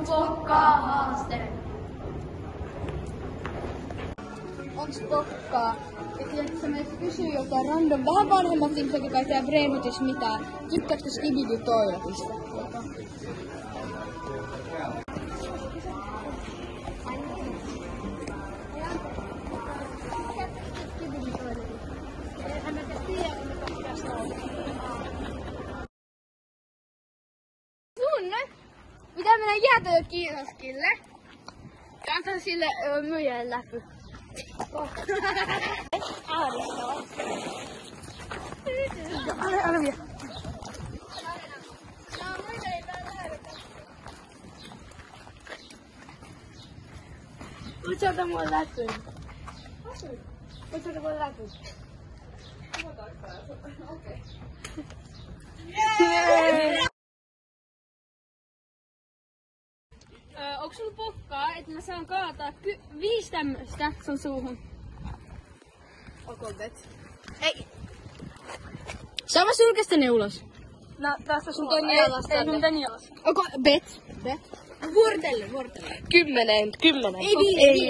pokkaa haaste? Onks pokkaa? Ja tiedätkö, sä meistä kysyy jotain random, vähän vanhemmat ihmiset, jotka ei tiedä Brainrootissa mitään. Tykkäätkö Skibidi Toiletista? Pitää mennä jäätelökioskille ja antaa sille myyjälle läpy. Anna vielä. Voit sä ottaa mulle läpyn? Voit sä ottaa mulle läpyn? Okei. Onks sulla pokkaa, että mä saan kaataa 5 tämmöstä sun suuhun? Onko bet? Ei! Saa mä sylkästä ne ulos? No, tässä sun tän jalas. Ei sun tän jalas. Onko bet? Bet? Vuorotelle. 10. Ei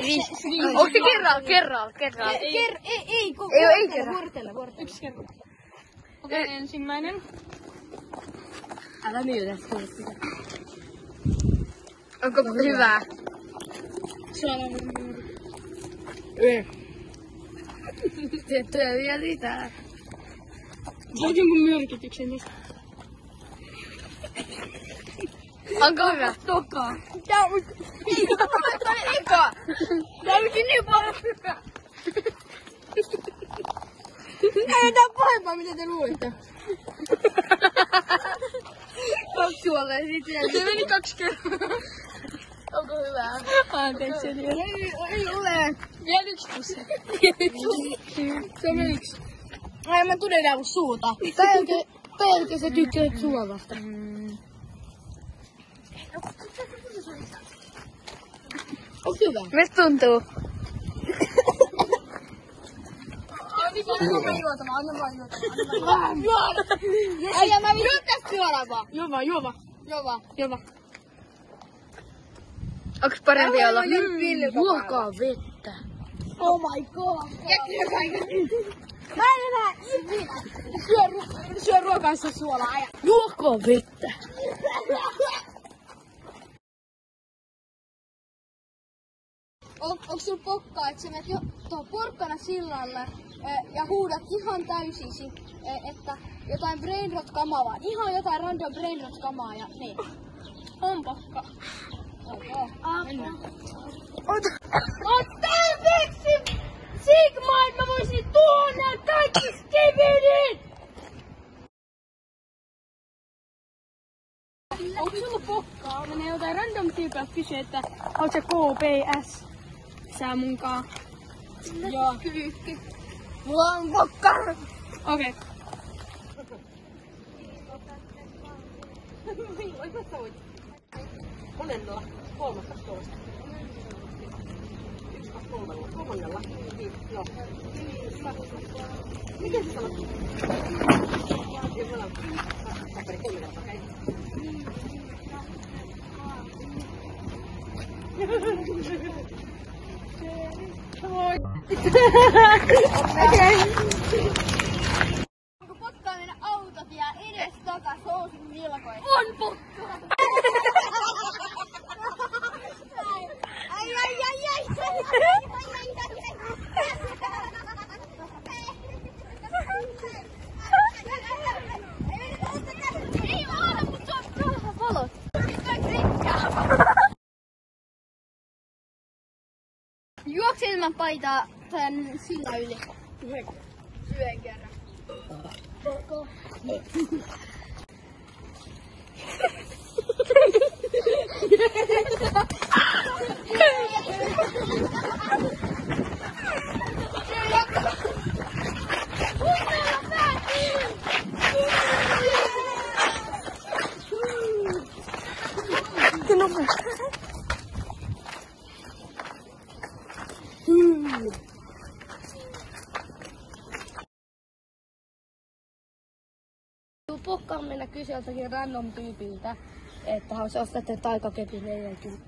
5. Onko se kerralla? Ei kerralla. Vuorotelle. Yksi kerralla. Okei, ensimmäinen. Älä myytä sitä. Onko hyvää? Tiettyä vielä lisää. Saat jonkun myrkytyksen tästä. Onko hyvä? Tokaa. Tää on eka. Tää onkin niin paljon hyvä. Ei tää pahempaa mitä te luulitte. Suolle sitten. Se meni 2 kertaa. Onko hyvää? Anteeksi, Ei ole. vielä 1 pussi. Se on 1. Ai mä tunnen nää mun suuta. Pelkä sä tykkäät suolasta. Onko hyvä? Miltä tuntuu? Anna vaan juotamaan. Ai mä vittu tästä juoda vaan. Juo vaan. Onks parempi olla? Juokaa vettä. Oh my god. Mä en enää ikinä syö ruokaissa suolaa. Juokaa vettä. Onks sul pokkaa, että sä menet tuohon Porkkana sillalle ja huudat ihan täysin, että jotain brainrot-kamaa vaan. Ihan jotain random brainrot-kamaa ja niin. On pokka. On tarpeeksi Sigma, että mä voisin tuoda kaikki Skibidit! Onko sulla pokkaa? Menee jotain random tyyppiä kysyä, että haluat sä KPS? Sä munkaan. Joo. Mulla on pokka! Okei. Monella? 13. 3. Joo. Miten sä sanot? Takkari 3, okei. Onko pokkaa mennä autotie edes takas housun vilkoin? On pokkaa! Ai. Ei vaan, mutta se on valot. Juokse ilman paitaa tän sillä yli. Yhden kerran. Koko. Pokkaan mennä kysyä jotakin random tyypiltä, että haluaisin ostaa tämän taikakepin 40.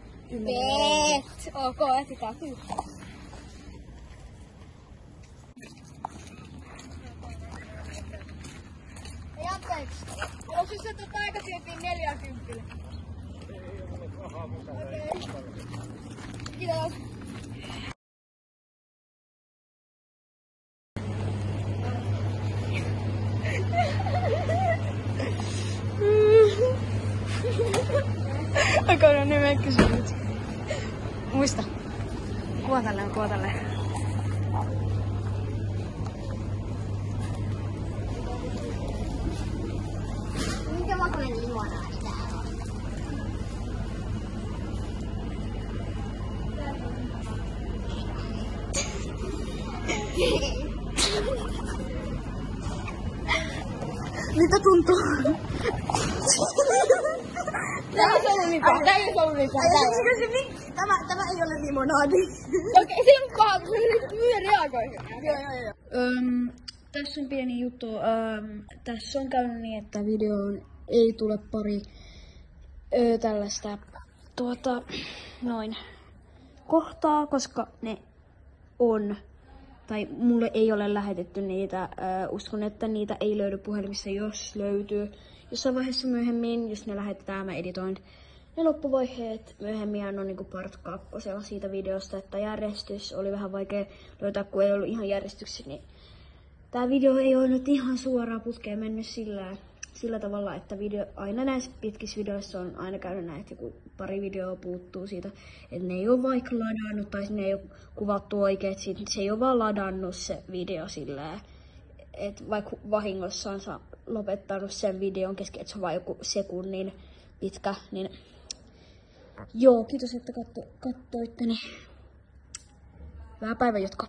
Ok, etsitään kyllä. Ei anteeksi. Haluaisin ostaa tämän taikakepin 40. Okei. Kiitos. Aika on nimen kysymys. Muista. Kuva tälleen. Minkä makuinen limonaadi täällä on? Miltä tuntuu? Tämä ei ollut mitään. Tämä ei ole limonaadi. Okei, se on paha, kun myö reagoi. Joo. Tässä on pieni juttu. Tässä on käynyt niin, että videoon ei tule pari tällaista noin kohtaa, koska ne on. Tai mulle ei ole lähetetty niitä. Uskon, että niitä ei löydy puhelimissa, jos löytyy. Jossain vaiheessa myöhemmin, jos ne lähetetään, mä editoin ne loppuvaiheet myöhemmin ja on niinku part 2 siitä videosta, että järjestys oli vähän vaikea löytää, kun ei ollut ihan järjestyksessä, niin tää video ei ole nyt ihan suoraan putkeen mennyt sillä tavalla, että aina näissä pitkissä videoissa on aina käynyt näin, että joku pari videoa puuttuu siitä, että ne ei ole vaikka ladannut tai ne ei ole kuvattu oikein, että se ei ole vaan ladannut se video sillä, että vaikka vahingossa on lopettanut sen videon kesken, että se on vain joku sekunnin pitkä, niin joo, kiitos, että katsoitte, niin hyvää päivänjatkoa.